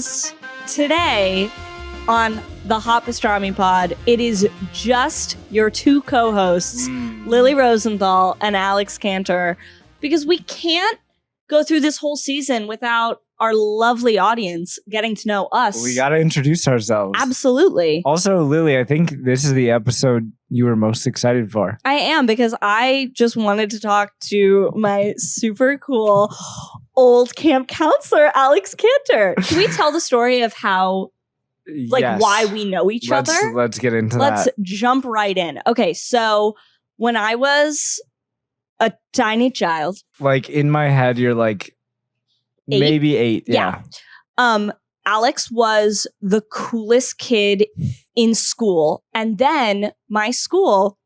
guys, today on the Hot Pastrami pod, it is just your two co-hosts, Lily Rosenthal and Alex Canter, because we can't go through this whole season without our lovely audience getting to know us. We got to introduce ourselves. Absolutely. Also, Lily, I think this is the episode you were most excited for. I am, because I just wanted to talk to my super cool old camp counselor, Alex Canter. Can we tell the story of how, Yes. why we know each other? Let's get into Let's that. jump right in. Okay, so when I was a tiny child, Like, in my head, you're like, 8? maybe 8. Yeah. Alex was the coolest kid in school. And then my school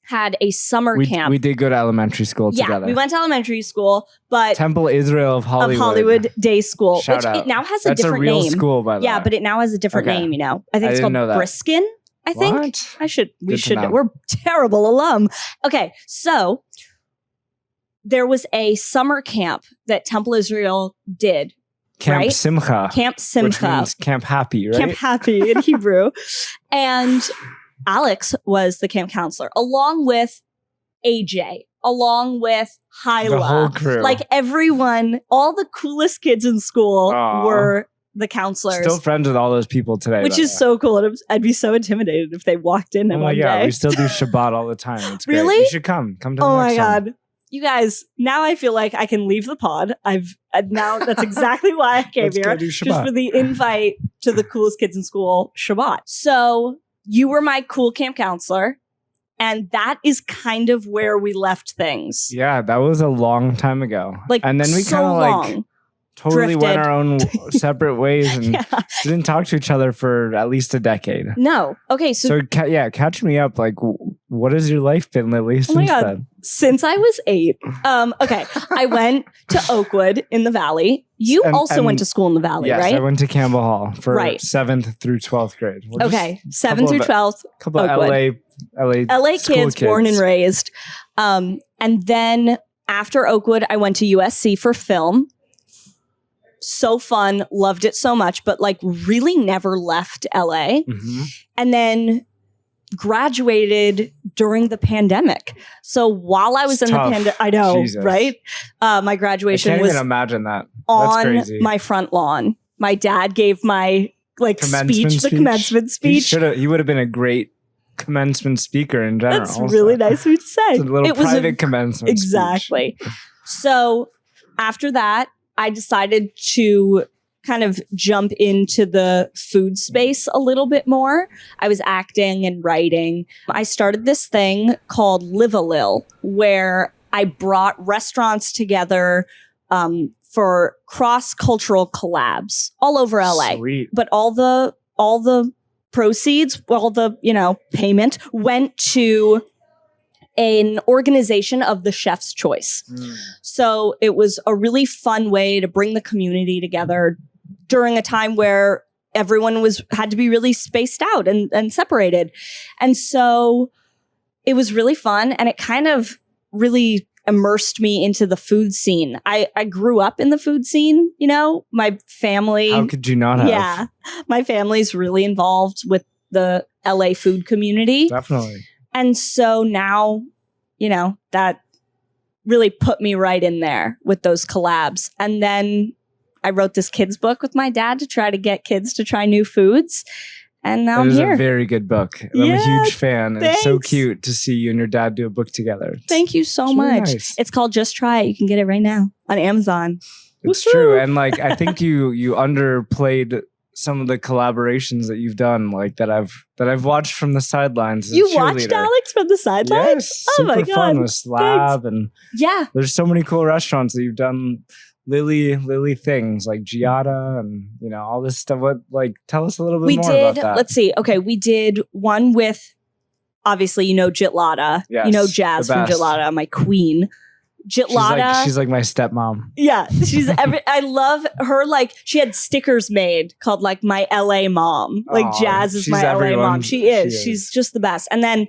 had a summer camp. We did go to elementary school together. Yeah, we went to elementary school, but Temple Israel of Hollywood. Day School, Shout which out. it now has That's a different a real name. school, by the way. Yeah, but it now has a different Okay. name, you know. I think I it's didn't called know that. Briskin, I think. What? We Good to should know. we're terrible alum. Okay, so there was a summer camp that Temple Israel did. Camp right? Simcha. Camp Which Simcha. means Camp Happy, right? Camp Happy in Hebrew. And Alex was the camp counselor, along with AJ, along with Hyla. The whole crew. Like everyone, all the coolest kids in school Aw. were the counselors. Still friends with all those people today. Which by the is way. so cool. And I'd be so intimidated if they walked in Oh my one God, day. we still do Shabbat all the time. It's great. Really? You should come. Come to the Oh next my one. God. You guys, now I feel like I can leave the pod. Now that's exactly why I came Let's go here. do Just Shabbat. for the invite to the coolest kids in school, Shabbat. So you were my cool camp counselor. And that is kind of where we left things. Yeah, that was a long time ago. Like, and then we so kind of like long. totally went drifted. our own separate ways and Yeah. didn't talk to each other for at least a decade. No. Okay. So, Catch me up. Like, what has your life been, Lily, oh my since God. then? Since I was 8, okay, I went to Oakwood in the Valley. You And- also and- went to school in the Valley, Yes, right? I went to Campbell Hall for Right. 7th through 12th grade. We're Okay, just 7th through 12th. a couple of Oakwood. LA school kids, born and raised. And then after Oakwood, I went to USC for film. So fun, loved it so much, but like really never left LA. Mhm. And then graduated during the pandemic. So while I was It's in tough. the pandemic, I know, Jesus. right? My I graduation can't was even imagine that. That's on crazy. my front lawn. My dad gave my Commencement the commencement speech. He would have been a great commencement speaker in general. That's also. really nice of you to say. It's a little It was private commencement speech. exactly. So after that, I decided to kind of jump into the food space a little bit more. I was acting and writing. I started this thing called Live a Lil, where I brought restaurants together for cross-cultural collabs all over LA. Sweet. But all the proceeds, all the, payment went to an organization of the chef's choice. So it was a really fun way to bring the community together during a time where everyone had to be really spaced out and separated. And so it was really fun, and it kind of really immersed me into the food scene. I grew up in the food scene, my family. How could you not have? Yeah. My family's really involved with the LA food community. Definitely. And so now, that really put me right in there with those collabs. And then I wrote this kids book with my dad to try to get kids to try new foods. And now I'm It is here. a very good book. I'm Yeah, a huge fan. And it's so thanks. cute to see you and your dad do a book together. Thank you so It's really much. nice. It's called Just Try It. You can get it right now on Amazon. It's Woohoo. true. And like, I think you underplayed some of the collaborations that you've done, like that I've watched from the sidelines. as a You watched cheerleader. Alex from the sidelines? Yes, Oh my super fun God. with Slab, and Yeah. there's so many cool restaurants that you've done. Lily things like Giada and all this stuff. What, like, tell us a little bit We more did, about that. let's see. Okay, we did one with, obviously, Jitlada. Yes, Jazz the from best. Jitlada, my queen. Jitlada. She's like my stepmom. Yeah, I love her. Like, she had stickers made called like my LA mom. Like, Aw, Jazz is she's my LA everyone. mom. She is. She's just the best. And then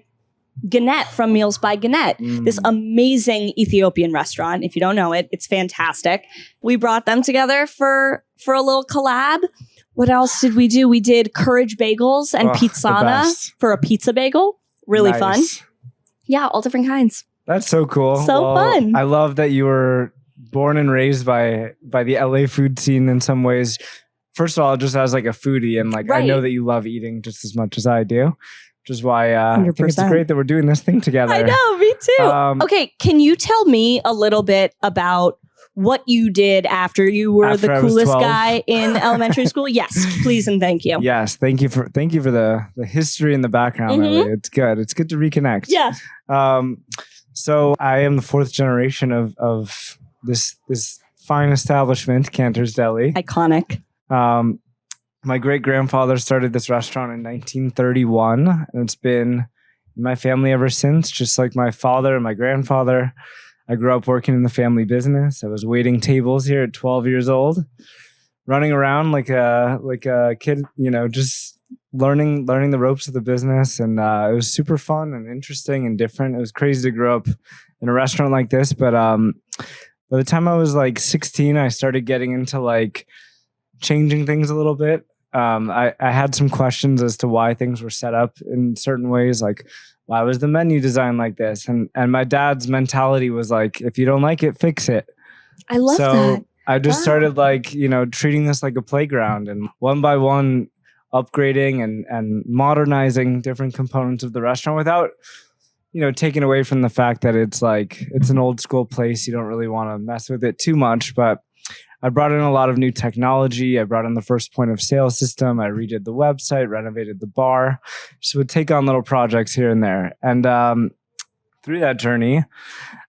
Gannett from Meals by Gannett, this amazing Ethiopian restaurant. If you don't know it, it's fantastic. We brought them together for a little collab. What else did we do? We did Courage Bagels and The Pizzana best. for a pizza bagel. Really fun. Nice. Yeah, all different kinds. That's so cool. So fun. I love that you were born and raised by the LA food scene in some ways. First of all, just as like a foodie, and like I know that you love eating just as much as I do, which is why I think it's great that we're doing this thing together. I know, me too. Okay, can you tell me a little bit about what you did after you were the coolest guy in elementary school? Yes, please and thank you. Yes, thank you for the history and the background. Ellie. It's good. It's good to reconnect. Yeah. So I am the fourth generation of this fine establishment, Canter's Deli. Iconic. My great grandfather started this restaurant in 1931, and it's been in my family ever since. Just like my father and my grandfather. I grew up working in the family business. I was waiting tables here at 12 years old, running around like a kid, just learning the ropes of the business. And it was super fun and interesting and different. It was crazy to grow up in a restaurant like this. But by the time I was like 16, I started getting into like changing things a little bit. I had some questions as to why things were set up in certain ways, like why was the menu designed like this? And my dad's mentality was like, if you don't like it, fix it. I love that. I just started like, treating this like a playground, and one by one upgrading and modernizing different components of the restaurant without, taking away from the fact that it's an old school place. You don't really want to mess with it too much, but I brought in a lot of new technology. I brought in the first point of sale system. I redid the website, renovated the bar. Just would take on little projects here and there. And through that journey,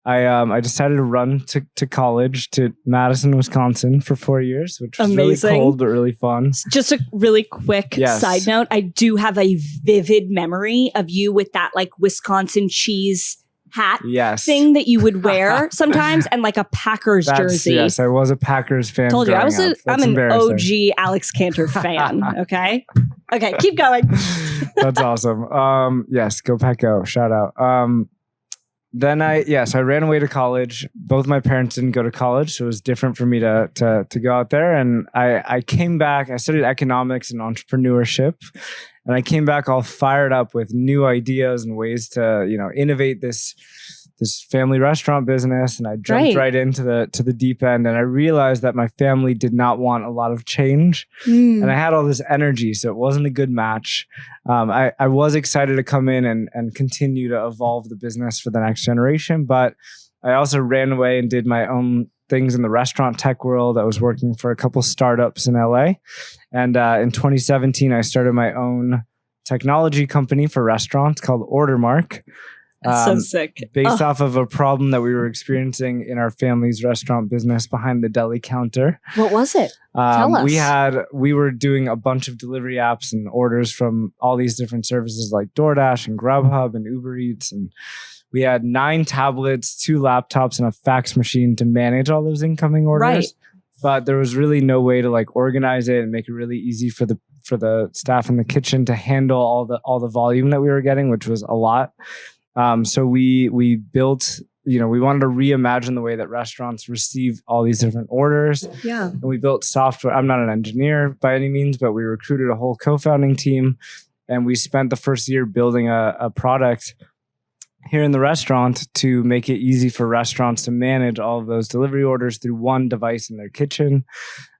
I decided to run to college to Madison, Wisconsin for 4 years, which was really cold but really fun. Just a really quick side note. I do have a vivid memory of you with that like Wisconsin cheese hat thing that you would wear sometimes, and like a Packers jersey. Yes, I was a Packers fan. Told you I'm an OG Alex Canter fan. Okay, keep going. That's awesome. Yes, go Pack Go. Shout out. Then I ran away to college. Both my parents didn't go to college, so it was different for me to go out there. And I came back. I studied economics and entrepreneurship, and I came back all fired up with new ideas and ways to innovate this family restaurant business. And I jumped right into the deep end, and I realized that my family did not want a lot of change, and I had all this energy, so it wasn't a good match. I was excited to come in and continue to evolve the business for the next generation, but I also ran away and did my own things in the restaurant tech world. I was working for a couple startups in LA, and in 2017 I started my own technology company for restaurants called Ordermark. That's so sick. Based off of a problem that we were experiencing in our family's restaurant business behind the deli counter. What was it? Tell us. We were doing a bunch of delivery apps and orders from all these different services like DoorDash and Grubhub and Uber Eats. And we had 9 tablets, 2 laptops, and a fax machine to manage all those incoming orders. Right. But there was really no way to like organize it and make it really easy for the staff in the kitchen to handle all the volume that we were getting, which was a lot. So we built, we wanted to reimagine the way that restaurants receive all these different orders. Yeah. And we built software. I'm not an engineer by any means, but we recruited a whole co-founding team, and we spent the first year building a product here in the restaurant to make it easy for restaurants to manage all of those delivery orders through one device in their kitchen.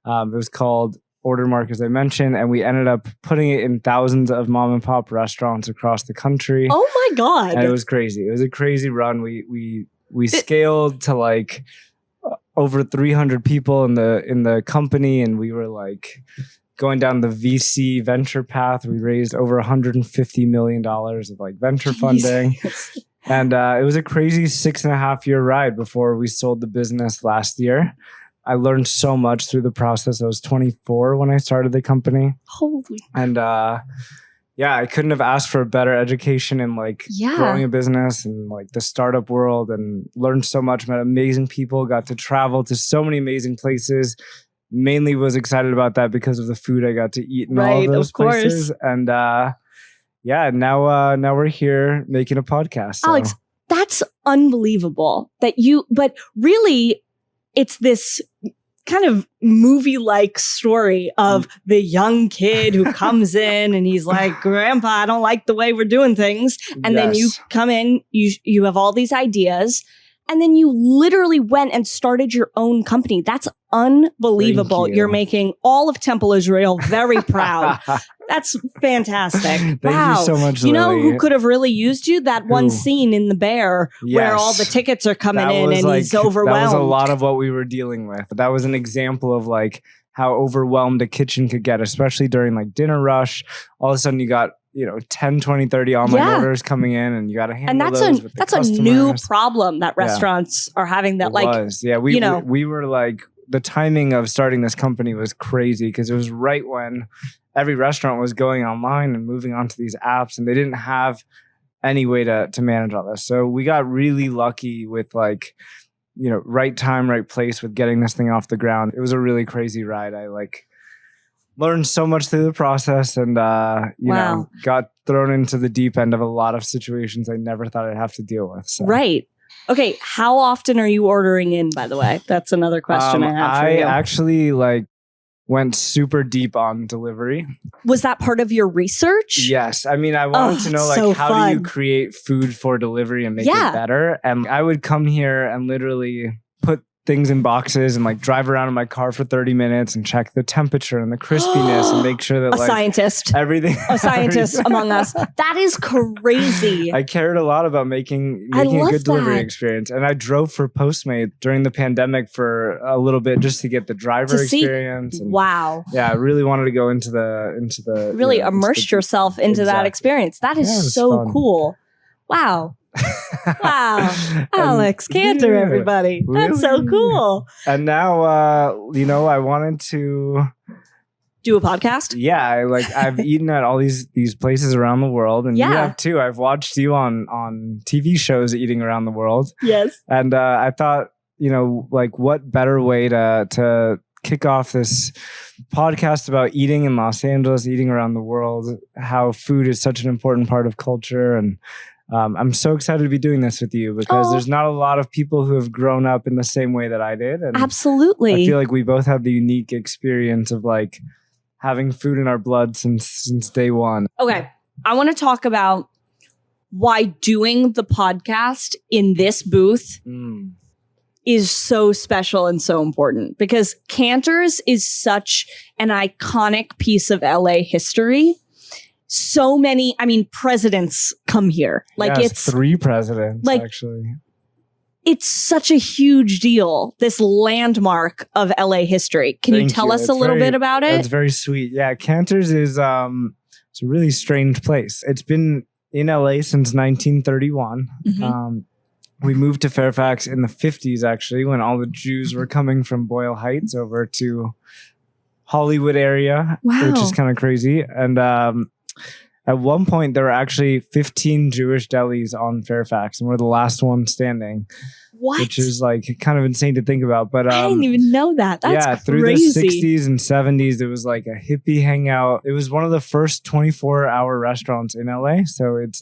It was called Ordermark, as I mentioned, and we ended up putting it in thousands of mom and pop restaurants across the country. Oh my God. And it was crazy. It was a crazy run. We scaled to like over 300 people in the company, and we were like going down the VC venture path. We raised over $150 million of like venture funding. And it was a crazy 6.5 year ride before we sold the business last year. I learned so much through the process. I was 24 when I started the company. Holy. And I couldn't have asked for a better education in like growing a business and like the startup world, and learned so much, met amazing people, got to travel to so many amazing places. Mainly was excited about that because of the food I got to eat in all of those places. And now we're here making a podcast. So. Alex, that's unbelievable but really it's this kind of movie-like story of the young kid who comes in and he's like, Grandpa, I don't like the way we're doing things. And then you come in, you have all these ideas, and then you literally went and started your own company. That's unbelievable. You. You're making all of Temple Israel very proud. That's fantastic. Thank you so much, You know Lily. who could have really used you? That one scene in The Bear where all the tickets are coming in and he's overwhelmed. That was a lot of what we were dealing with. That was an example of like how overwhelmed a kitchen could get, especially during like dinner rush. All of a sudden you got 10, 20, 30 online orders coming in and you got to handle those with the customers. A new problem that restaurants are having that we were like, the timing of starting this company was crazy because it was right when every restaurant was going online and moving onto these apps, and they didn't have any way to manage all this. So we got really lucky with like, right time, right place with getting this thing off the ground. It was a really crazy ride. I learned so much through the process and, got thrown into the deep end of a lot of situations I never thought I'd have to deal with. So. Right. Okay. How often are you ordering in, by the way? That's another question I have for you. I actually went super deep on delivery. Was that part of your research? Yes. I mean, I wanted to know how do you create food for delivery and make it better? And I would come here and literally put things in boxes and drive around in my car for 30 minutes and check the temperature and the crispiness and make sure that everything a scientist among us. That is crazy. I cared a lot about making a good delivery experience, and I drove for Postmate during the pandemic for a little bit just to get the driver experience. And wow. Yeah, I really wanted to go into the really immerse yourself into that experience. That is so fun. Cool. Wow. Wow. Alex Canter, everybody. That's so cool. And now, I wanted to do a podcast. Yeah. I've eaten at all these places around the world, and you have too. I've watched you on TV shows eating around the world. Yes. And I thought, what better way to kick off this podcast about eating in Los Angeles, eating around the world, how food is such an important part of culture. And I'm so excited to be doing this with you because there's not a lot of people who have grown up in the same way that I did. And absolutely. I feel like we both have the unique experience of having food in our blood since day one. Okay. I want to talk about why doing the podcast in this booth is so special and so important, because Canter's is such an iconic piece of LA history. So many, presidents come here. It's 3 presidents, actually. It's such a huge deal, this landmark of LA history. Can you tell us a little bit about it? It's very sweet. Yeah, Canter's is it's a really strange place. It's been in LA since 1931. Mm-hmm. We moved to Fairfax in the 50s, actually, when all the Jews were coming from Boyle Heights over to Hollywood area, which is kind of crazy. And at one point, there were actually 15 Jewish delis on Fairfax, and we're the last one standing. What? Which is kind of insane to think about. But I didn't even know that. That's crazy. Through the 60s and 70s, it was a hippie hangout. It was one of the first 24-hour restaurants in LA. So it's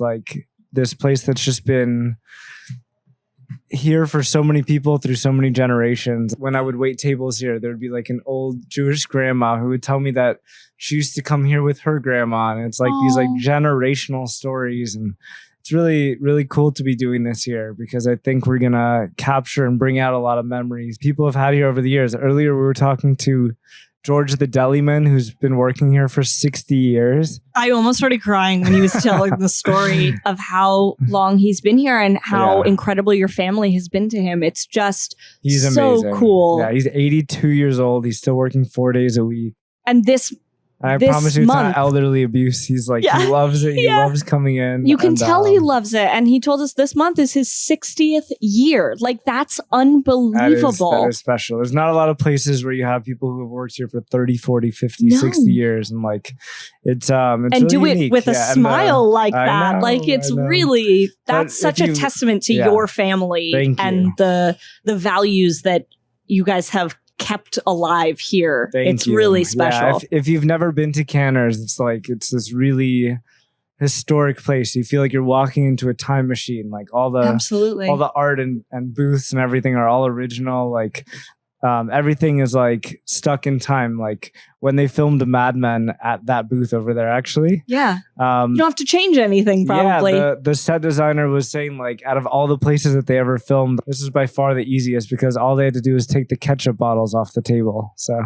this place that's just been here for so many people through so many generations. When I would wait tables here, there would be an old Jewish grandma who would tell me that she used to come here with her grandma. And it's these generational stories. And it's really, really cool to be doing this here because I think we're going to capture and bring out a lot of memories people have had here over the years. Earlier, we were talking to George the Deli Man, who's been working here for 60 years. I almost started crying when he was telling the story of how long he's been here and how incredible your family has been to him. It's just he's so amazing. Cool. Yeah, he's 82 years old. He's still working 4 days a week. And I promise you it's not elderly abuse. He's he loves it. He loves coming in. You can tell he loves it. And he told us this month is his 60th year. That's unbelievable. That is special. There's not a lot of places where you have people who have worked here for 30, 40, 50, 60 years. And it's and really do unique. It with a smile that. It's really, that's such a testament to your family and the values that you guys have kept alive here. It's really special. Yeah, if you've never been to Canter's, it's this really historic place. You feel like you're walking into a time machine. All the absolutely all the art and booths and everything are all original. everything is like stuck in time. Like when they filmed Mad Men at that booth over there, actually. Yeah. You don't have to change anything, probably. Yeah, the set designer was saying, like, out of all the places that they ever filmed, this is by far the easiest because all they had to do was take the ketchup bottles off the table. So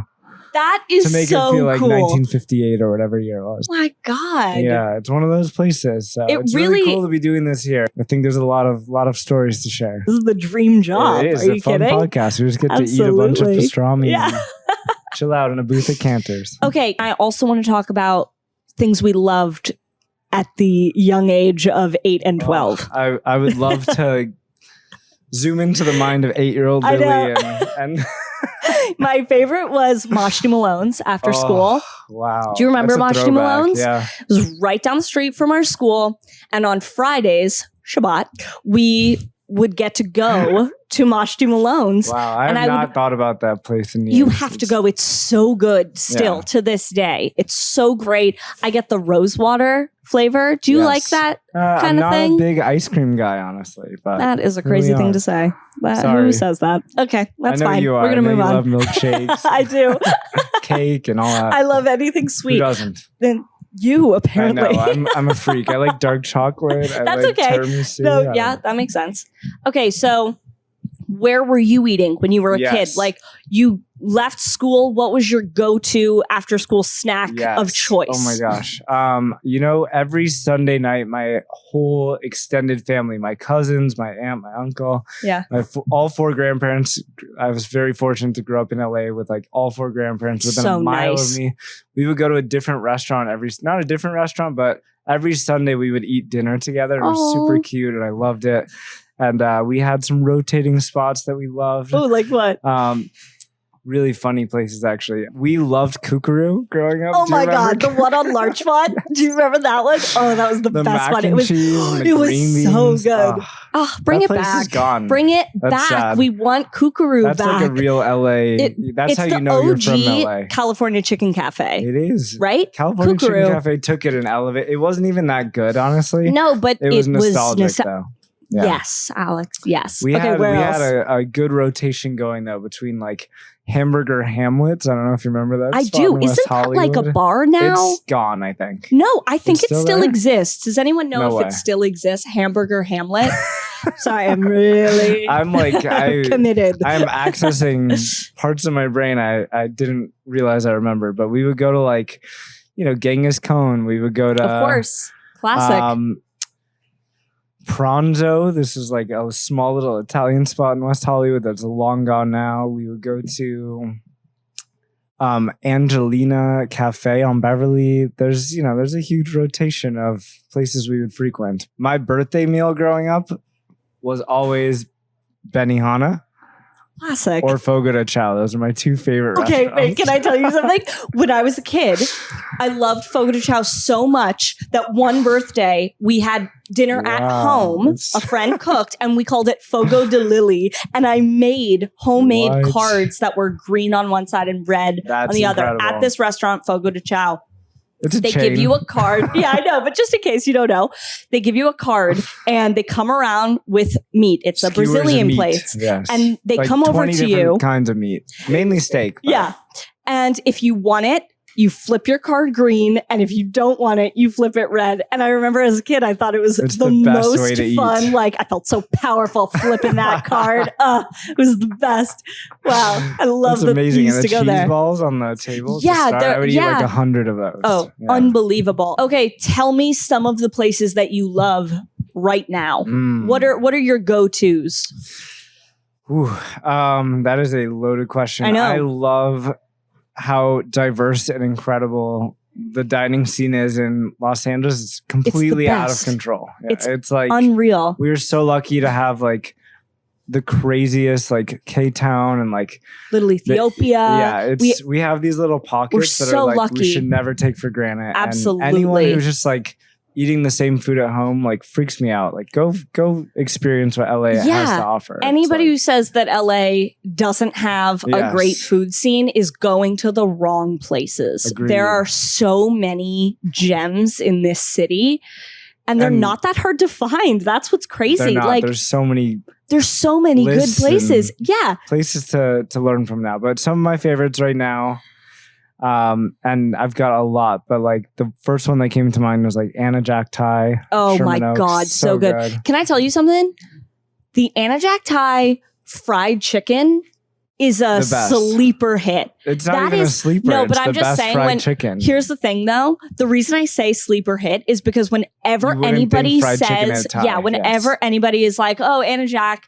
that is to make so it feel like cool. 1958 or whatever year it was. Oh my God. Yeah, it's one of those places. So it's really cool to be doing this here. I think there's a lot of stories to share. This is the dream job. It is. Are you a fun kidding? podcast. We just get to eat a bunch of pastrami and chill out in a booth at Canter's. Okay, I also want to talk about things we loved at the young age of 8 and 12. I would love to zoom into the mind of 8-year-old Lily and my favorite was Moshty Malone's after school. Wow. Do you remember Moshty Malone's? Yeah. It was right down the street from our school. And on Fridays, Shabbat, we would get to go to Moshty Malone's. Wow. I have not thought about that place in years. You have to go. It's so good still to this day. It's so great. I get the rosewater flavor. Do you like that kind of thing? I'm not a big ice cream guy, honestly. But that is a crazy thing to say. Sorry. Who says that? Okay, that's fine. You are. We're going to move on. I love milkshakes. I do. Cake and all that. I love anything sweet. Who doesn't? Then you, apparently. I know. I'm a freak. I like dark chocolate. That's like okay. Tiramisu. No, yeah, that makes sense. Okay, so where were you eating when you were a kid? Like, you left school. What was your go-to after-school snack of choice? Oh my gosh. Every Sunday night, my whole extended family, my cousins, my aunt, my uncle, all 4 grandparents. I was very fortunate to grow up in LA with like all 4 grandparents within a mile of me. We would go to a different restaurant not a different restaurant, but every Sunday we would eat dinner together. It was super cute and I loved it. And we had some rotating spots that we loved. Oh, like what? Really funny places, actually. We loved Kookaroo growing up. Oh my God, the one on Larchmont. Do you remember that one? Oh, that was the best one. It was so good. Bring it back. Gone. Bring it back. Sad. We want Kookaroo back. That's like a real LA. That's how you know you're from LA. California Chicken Cafe. It is. Right? California Chicken Cafe took it and elevated. It wasn't even that good, honestly. No, but it was nostalgic though. Yeah. Yes, Alex. Yes. We had a good rotation going though between like Hamburger Hamlets. I don't know if you remember that. I do. Isn't that like a bar now? It's gone, I think. No, I think it still exists. Does anyone know if it still exists? Hamburger Hamlet? Sorry, I'm committed. I'm accessing parts of my brain I didn't realize I remembered. But we would go to like, Genghis Khan. We would go to, of course, classic. Pranzo. This is like a small little Italian spot in West Hollywood that's long gone now. We would go to Angelina Cafe on Beverly. There's a huge rotation of places we would frequent. My birthday meal growing up was always Benihana. Classic. Or Fogo de Chao. Those are my 2 favorite restaurants. Wait, can I tell you something? When I was a kid, I loved Fogo de Chao so much that one birthday we had dinner at home. A friend cooked and we called it Fogo de Lily. And I made homemade cards that were green on one side and red on the other at this restaurant, Fogo de Chao. They give you a card. Yeah, I know. But just in case you don't know, they give you a card and they come around with meat. It's a Brazilian place. Yes. And they come over to you. Kinds of meat, mainly steak. Yeah. And if you want it, you flip your card green. And if you don't want it, you flip it red. And I remember as a kid, I thought it was the most fun. Like, I felt so powerful flipping that card. It was the best. Wow. I love that we used to go there. Cheese balls on the table. Yeah. I would eat like 100 of those. Oh, unbelievable. Okay. Tell me some of the places that you love right now. What are your go-tos? Ooh, that is a loaded question. I know. I love how diverse and incredible the dining scene is in Los Angeles. It's completely out of control. Yeah, it's like unreal. We were so lucky to have like the craziest like K-Town and like Little Ethiopia. We have these little pockets that are like lucky. We should never take for granted. Absolutely. And anyone who's just like eating the same food at home like freaks me out. Like go experience what LA has to offer. Anybody who says that LA doesn't have a great food scene is going to the wrong places. Agreed. There are so many gems in this city. And they're not that hard to find. That's what's crazy. Like there's so many good places. Yeah. Places to learn from now. But some of my favorites right now, and I've got a lot, but like the first one that came to mind was like Anna Jack Thai. Oh Sherman my Oaks. God. So good. Can I tell you something? The Anna Jack Thai fried chicken is a sleeper hit. It's not even a sleeper. No, but it's I'm the just best saying chicken. Here's the thing though. The reason I say sleeper hit is because whenever anybody says, anybody is like, oh, Anna Jack,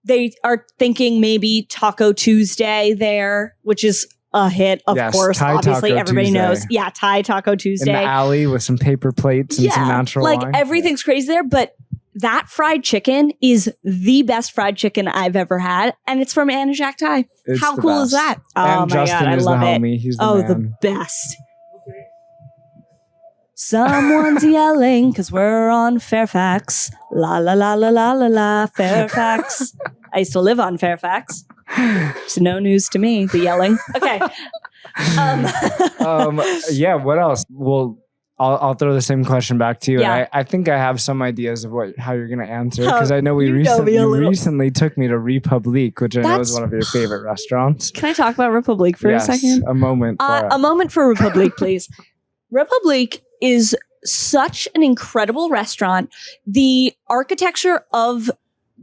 they are thinking maybe Taco Tuesday there, which is a hit, of course. Thai obviously, Taco everybody Tuesday. knows. Yeah, Thai Taco Tuesday. In the alley with some paper plates and some natural wine. Everything's crazy there, but that fried chicken is the best fried chicken I've ever had, and it's from Anna Jack Thai. How cool is that? Oh and my Justin God, I is love the it. homie. He's the man. The best. Someone's yelling because we're on Fairfax. La la la la la la la, Fairfax. I used to live on Fairfax. It's no news to me, the yelling. Okay. Yeah, what else? Well, I'll throw the same question back to you. Yeah. I think I have some ideas of how you're going to answer, because I know you recently took me to Republique, which I know is one of your favorite restaurants. Can I talk about Republique for a second? A moment. A moment for Republique, please. Republique is such an incredible restaurant. The architecture of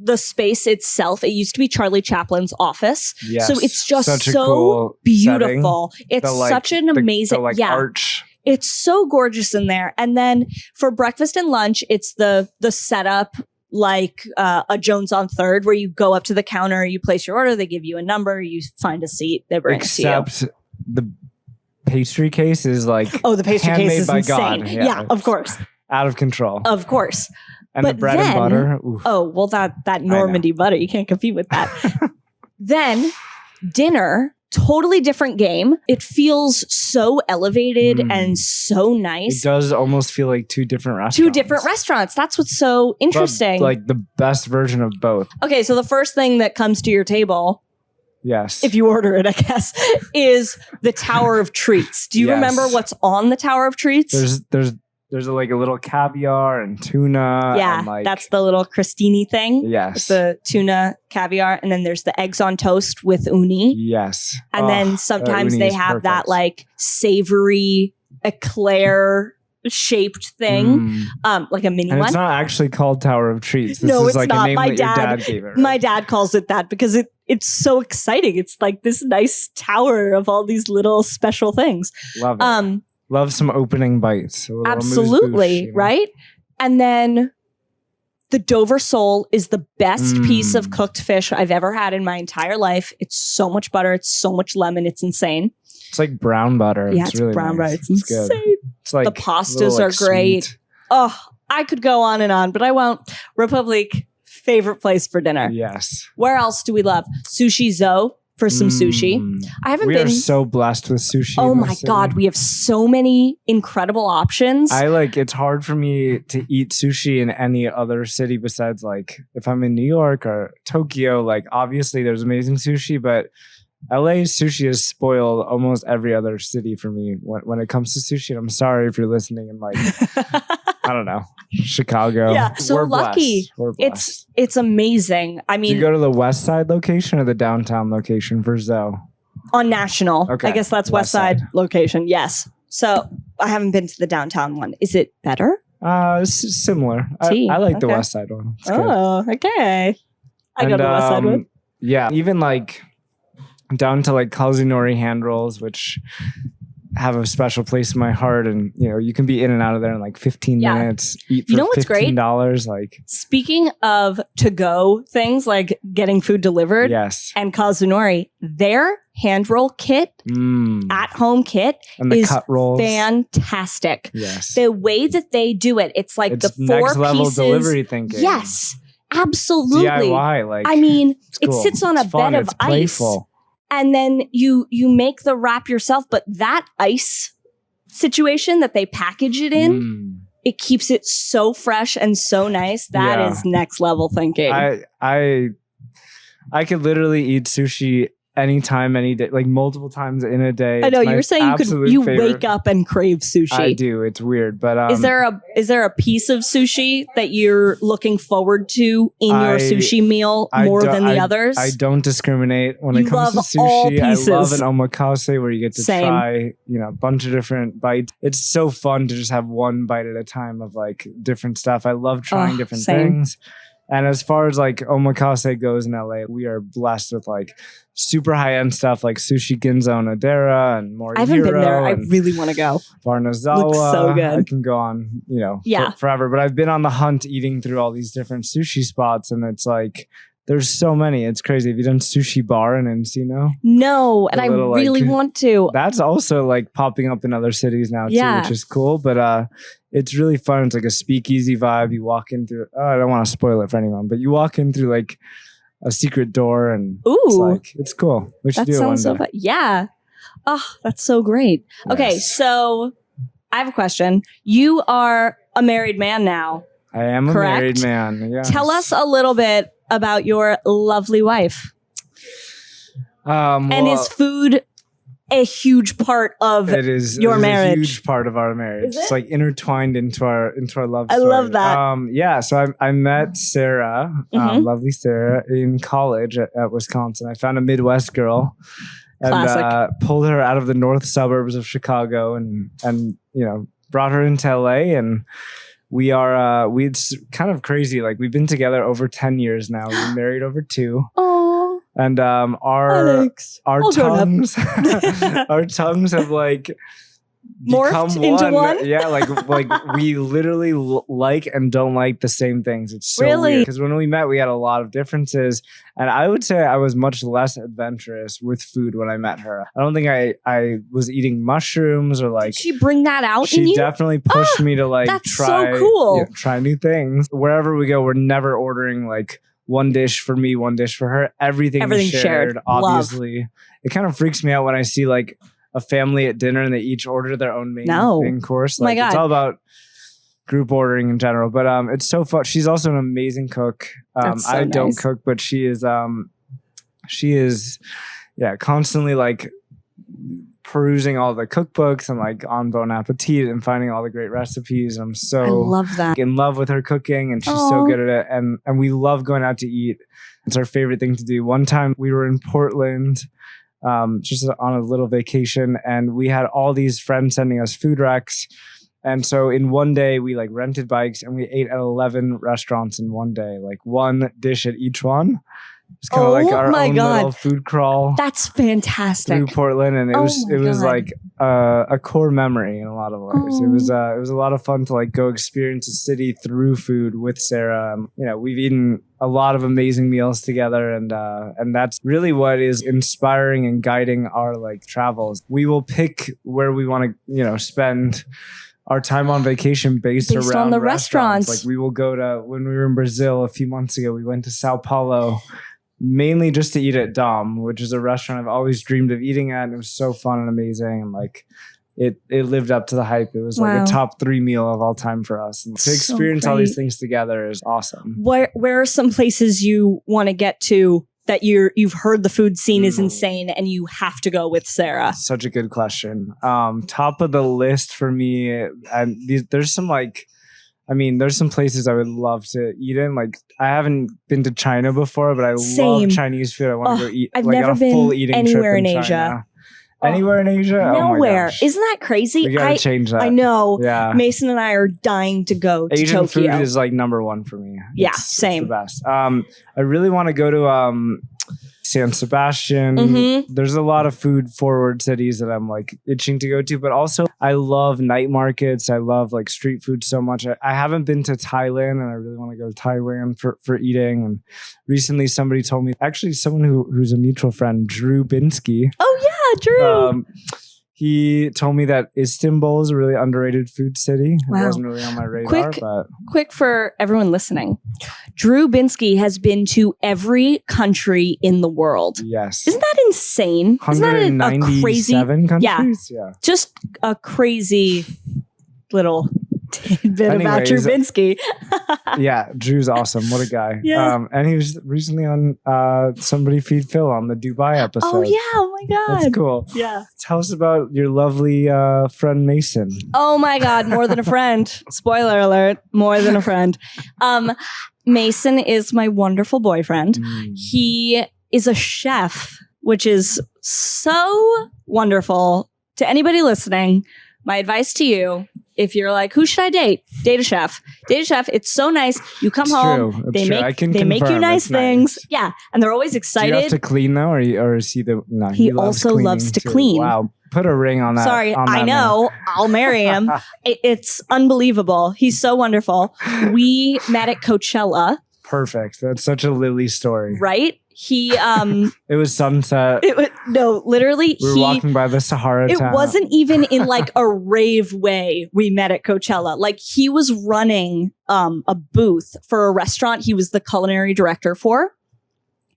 the space itself, it used to be Charlie Chaplin's office. Yes. So it's just such so cool beautiful. Setting. It's such an amazing arch. It's so gorgeous in there. And then for breakfast and lunch, it's the setup like a Jones on Third, where you go up to the counter, you place your order, they give you a number, you find a seat, they bring it to you. Except the pastry case is like the pastry case is by insane. God. Yeah, of course. Out of control. Of course. And the bread and butter. Oof. Oh, well, that Normandy butter, you can't compete with that. Then dinner, totally different game. It feels so elevated and so nice. It does almost feel like two different restaurants. That's what's so interesting. But, like the best version of both. Okay, so the first thing that comes to your table, yes, if you order it, I guess, is the Tower of Treats. Do you remember what's on the Tower of Treats? There's like a little caviar and tuna. Yeah, and that's the little crostini thing. Yes. The tuna caviar. And then there's the eggs on toast with uni. Yes. And then sometimes they have that like savory eclair shaped thing, like a mini and one. It's not actually called Tower of Treats. This no, is it's like not. a name that your dad gave it. Right? My dad calls it that because it's so exciting. It's like this nice tower of all these little special things. Love it. Love some opening bites. Absolutely, right? And then the Dover sole is the best piece of cooked fish I've ever had in my entire life. It's so much butter. It's so much lemon. It's insane. It's like brown butter. Yeah, it's really brown butter. It's insane. Good. It's like the pastas are great. Sweet. Oh, I could go on, but I won't. Republique, favorite place for dinner. Yes. Where else do we love? Sushi Zo for some sushi. I haven't been. We are so blessed with sushi. Oh my God, we have so many incredible options. It's hard for me to eat sushi in any other city besides like if I'm in New York or Tokyo, like obviously there's amazing sushi, but LA sushi has spoiled almost every other city for me when it comes to sushi. And I'm sorry if you're listening in like, I don't know, Chicago. Yeah, so we're lucky. Blessed. We're blessed. It's amazing. I mean, do you go to the West Side location or the downtown location for Zoe? On National. Okay. I guess that's West Side location. Yes. So I haven't been to the downtown one. Is it better? It's similar. I like the West Side one. It's good. Okay. I go to the West Side one. Yeah, even like down to like Kalzunori hand rolls, which have a special place in my heart, and you can be in and out of there in like 15 minutes. Eat for what's great? $15. Like, speaking of to-go things like getting food delivered, yes, and Kalzunori, their hand roll kit, at home kit, and the is cut rolls. Fantastic. Yes, the way that they do it, it's like the 4 next level pieces. Delivery thinking. Yes, absolutely. DIY. Like, I mean, cool. It sits on a bed of ice. Playful. And then you make the wrap yourself, but that ice situation that they package it in, it keeps it so fresh and so nice. That is next level thinking. I could literally eat sushi anytime, any day, like multiple times in a day. I know It's you my were saying absolute you favorite. wake up and crave sushi. I do. It's weird, but Is there a piece of sushi that you're looking forward to in your sushi meal more than the others? I don't discriminate when it comes to sushi. all pieces. I love an omakase where you get to Same. try, a bunch of different bites. It's so fun to just have one bite at a time of like different stuff. I love trying different things. And as far as like omakase goes in LA, we are blessed with like super high end stuff like Sushi Ginza and Odera and Morihiro. I haven't been there. I really want to go. Barnazawa. Looks so good. I can go on, forever. But I've been on the hunt eating through all these different sushi spots, and it's like there's so many. It's crazy. Have you done Sushi Bar in Encino? No, and I really want to. That's also like popping up in other cities now too, which is cool. But it's really fun. It's like a speakeasy vibe. You walk in through. I don't want to spoil it for anyone, but you walk in through like a secret door, and it's cool. We should do it one day. Fun. Yeah. Oh, that's so great. Yes. Okay, so I have a question. You are a married man now. I am correct? A married man. Yes. Tell us a little bit about your lovely wife. And is food a huge part of your marriage? A huge part of our marriage. It's like intertwined into our love story. I love that. So I met Sarah, lovely Sarah, in college at Wisconsin. I found a Midwest girl and pulled her out of the north suburbs of Chicago and brought her into LA, and we are it's kind of crazy. Like we've been together over 10 years now. We've been married over 2. Oh. And our tongues our tongues have like morphed become into one. Yeah, like we literally like and don't like the same things. It's so weird because when we met, we had a lot of differences, and I would say I was much less adventurous with food when I met her. I don't think I was eating mushrooms or like. Did she bring that out in you? She definitely pushed me to like try new things. Wherever we go, we're never ordering like one dish for me, one dish for her. Everything shared. Obviously, it kind of freaks me out when I see like a family at dinner and they each order their own main course. Like, it's all about group ordering in general. But it's so fun. She's also an amazing cook. I don't cook, but she is constantly like perusing all the cookbooks and like on Bon Appetit and finding all the great recipes. I'm so in love with her cooking, and she's so good at it. And we love going out to eat. It's our favorite thing to do. One time we were in Portland, just on a little vacation, and we had all these friends sending us food recs. And so in one day we like rented bikes and we ate at 11 restaurants in one day, like one dish at each one. It's kind of like our own little food crawl. That's fantastic. Through Portland, and it was like a core memory in a lot of ways. It was a lot of fun to like go experience a city through food with Sarah. We've eaten a lot of amazing meals together, and that's really what is inspiring and guiding our like travels. We will pick where we want to spend our time on vacation based around on the restaurants. Like we will go to, when we were in Brazil a few months ago, we went to Sao Paulo mainly just to eat at Dom, which is a restaurant I've always dreamed of eating at. And it was so fun and amazing. And like it lived up to the hype. It was like a top 3 meal of all time for us. And to experience all these things together is awesome. Where are some places you want to get to that you've heard the food scene is insane and you have to go with Sarah? Such a good question. Top of the list for me, and there's some like, there's some places I would love to eat in. Like, I haven't been to China before, but I love Chinese food. I want to go eat. I've like never on a been full eating anywhere trip in Asia. China. Anywhere in Asia? Nowhere. Oh my gosh. Isn't that crazy? We gotta change that. I know. Yeah. Mason and I are dying to go to Asian Tokyo. food is like number 1 for me. Yeah, same. It's the best. I really want to go to San Sebastian. There's a lot of food forward cities that I'm like itching to go to, but also I love night markets. I love like street food so much. I haven't been to Thailand, and I really want to go to Thailand for eating. And recently somebody told me, actually someone who's a mutual friend, Drew Binsky. Oh yeah, Drew. He told me that Istanbul is a really underrated food city. Wow. It wasn't really on my radar. Quick for everyone listening. Drew Binsky has been to every country in the world. Yes. Isn't that insane? Isn't that a crazy... countries? Yeah. Just a crazy little Bit about Anyways, Trubinsky. Yeah, Drew's awesome. What a guy. Yeah. And he was recently on Somebody Feed Phil on the Dubai episode. Oh yeah! Oh my god! That's cool. Yeah. Tell us about your lovely friend Mason. Oh my god! More than a friend. Spoiler alert! More than a friend. Mason is my wonderful boyfriend. He is a chef, which is so wonderful. To anybody listening, my advice to you: if you're like, who should I date? Date a chef. Date a chef. It's so nice. You come home. They make you nice things. Nice. Yeah, and they're always excited. Do you have to clean though, or is he the? No, he also loves to clean. Wow, put a ring on that. Sorry, I know. I'll marry him. It's unbelievable. He's so wonderful. We met at Coachella. Perfect. That's such a Lily story, right? He it was sunset. Literally we were walking by the Sahara It town. wasn't even in like a rave way we met at Coachella. Like he was running a booth for a restaurant he was the culinary director for.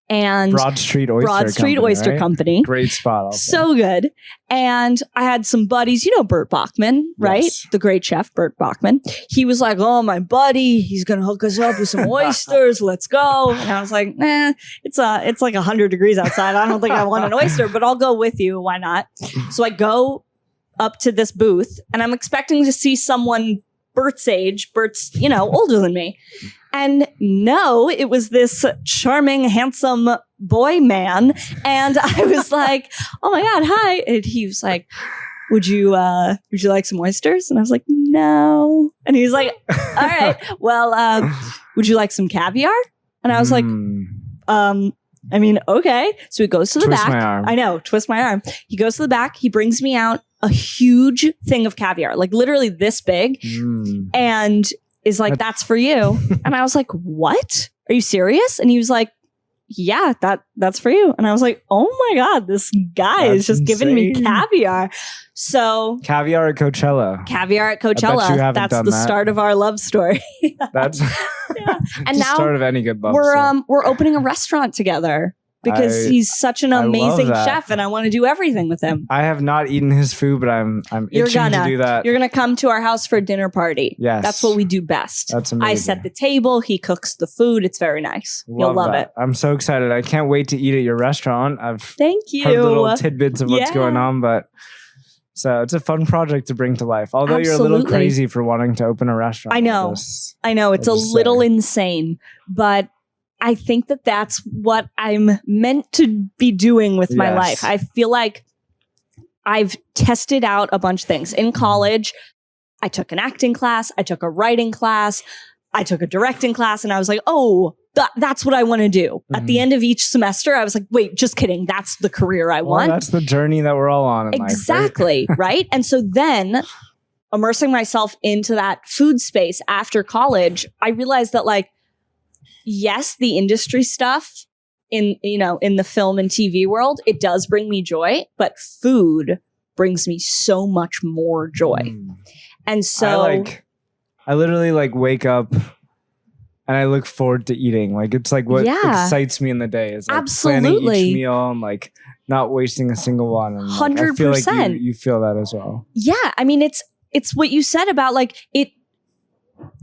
And Broad Street Oyster Company. Great spot. So good. And I had some buddies, you know, Bert Bachman, right? Yes. The great chef, Bert Bachman. He was like, oh, my buddy, he's going to hook us up with some oysters. Let's go. And I was like, it's like 100 degrees outside. I don't think I want an oyster, but I'll go with you. Why not? So I go up to this booth and I'm expecting to see someone Bert's age. Bert's, you know, older than me. And no, it was this charming, handsome boy man. And I was like, oh my God, hi. And he was like, would you like some oysters? And I was like, no. And he was like, all right, well, would you like some caviar? And I was like, I mean, okay. So he goes to the back. Twist my arm. I know, twist my arm. He goes to the back. He brings me out a huge thing of caviar, like literally this big. And is like, that's for you. And I was like, what? Are you serious? And he was like, yeah, that's for you. And I was like, oh my God, this guy is just giving me caviar. So caviar at Coachella. That's the start of our love story. That's and now start of any good love story. We're opening a restaurant together. Because he's such an amazing chef and I want to do everything with him. I have not eaten his food, but I'm itching to do that. You're going to come to our house for a dinner party. Yes. That's what we do best. That's amazing. I set the table. He cooks the food. It's very nice. You'll love it. I'm so excited. I can't wait to eat at your restaurant. Thank you. Heard little tidbits of what's going on, but so it's a fun project to bring to life. Although you're a little crazy for wanting to open a restaurant. I know. It's a little insane, but I think that that's what I'm meant to be doing with my life. I feel like I've tested out a bunch of things. In college, I took an acting class, I took a writing class, I took a directing class, and I was like, oh, that's what I want to do. At the end of each semester, I was like, wait, just kidding. That's the career I want. That's the journey that we're all on in exactly, life, right? And so then immersing myself into that food space after college, I realized that like, yes, the industry stuff in the film and TV world, it does bring me joy, but food brings me so much more joy. And so I literally like wake up and I look forward to eating. Like it's like what excites me in the day is like planning each meal and like not wasting a single one. And, 100%. I feel like you feel that as well. Yeah. I mean, it's what you said about like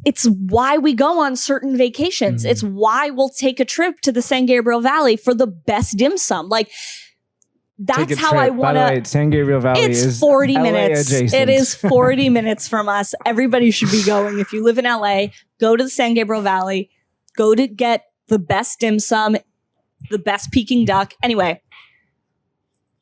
it's why we go on certain vacations. It's why we'll take a trip to the San Gabriel Valley for the best dim sum. Like that's how I want to. By the way, San Gabriel Valley is 40 LA minutes. Adjacent. It is 40 minutes from us. Everybody should be going. If you live in LA, go to the San Gabriel Valley. Go to get the best dim sum, the best Peking duck. Anyway,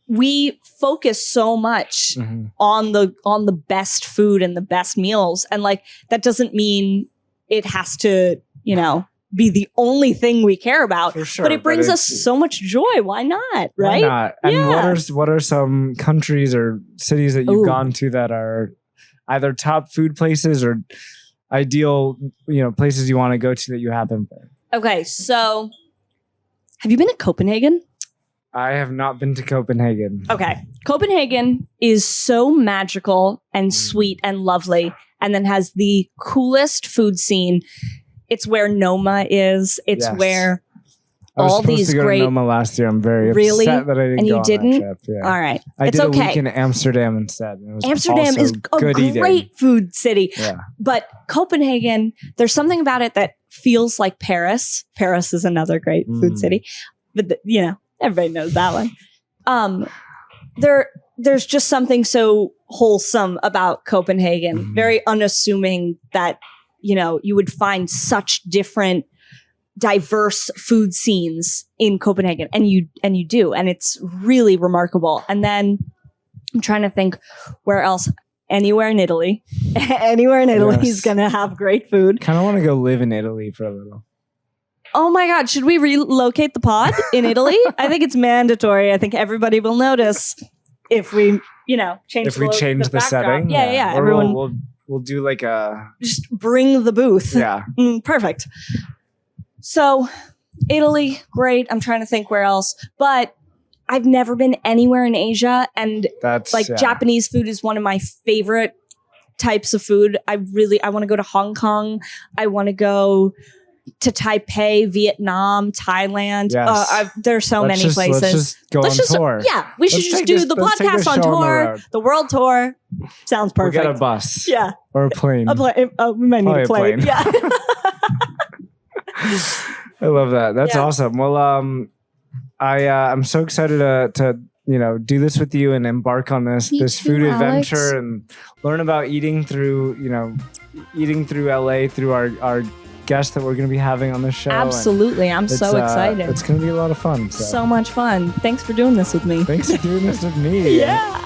we focus so much on the best food and the best meals. And like, that doesn't mean it has to, be the only thing we care about, for sure, but it brings us so much joy. Why not? Right? Why not? And what are some countries or cities that you've gone to that are either top food places or ideal, places you want to go to that you haven't been? Okay. So have you been to Copenhagen? I have not been to Copenhagen. Okay. Copenhagen is so magical and sweet and lovely, and then has the coolest food scene. It's where Noma is. It's where I was all supposed these to go great. to Noma last year. I'm very Really? upset that I didn't And go you on didn't? that trip. Yeah. All right, I it's did a okay. week in Amsterdam instead. And it was Amsterdam also is a good eating. great food city. Yeah. But Copenhagen, there's something about it that feels like Paris. Paris is another great food city, but everybody knows that one. There's just something so wholesome about Copenhagen. Very unassuming that you would find such different, diverse food scenes in Copenhagen, and you do, and it's really remarkable. And then I'm trying to think where else. Anywhere in Italy. Anywhere in Italy is going to have great food. Kind of want to go live in Italy for a little. Oh my God. Should we relocate the pod in Italy? I think it's mandatory. I think everybody will notice if we, change the setting. Yeah. Or Everyone we'll do like a... just bring the booth. Yeah. Perfect. So Italy, great. I'm trying to think where else. But I've never been anywhere in Asia, and Japanese food is one of my favorite types of food. I want to go to Hong Kong. I want to go to Taipei, Vietnam, Thailand. Yes. There's so many places. Let's just go on tour. We should just do the podcast on tour, the world tour. Sounds perfect. We'll get a bus. Yeah. Or a plane. We might need a plane. Yeah. I love that. That's awesome. Well, I'm so excited to do this with you and embark on this food adventure and learn about eating through LA through our guests that we're going to be having on this show. Absolutely. I'm so excited. It's going to be a lot of fun. So much fun. Thanks for doing this with me. Thanks for doing this with me. Yeah.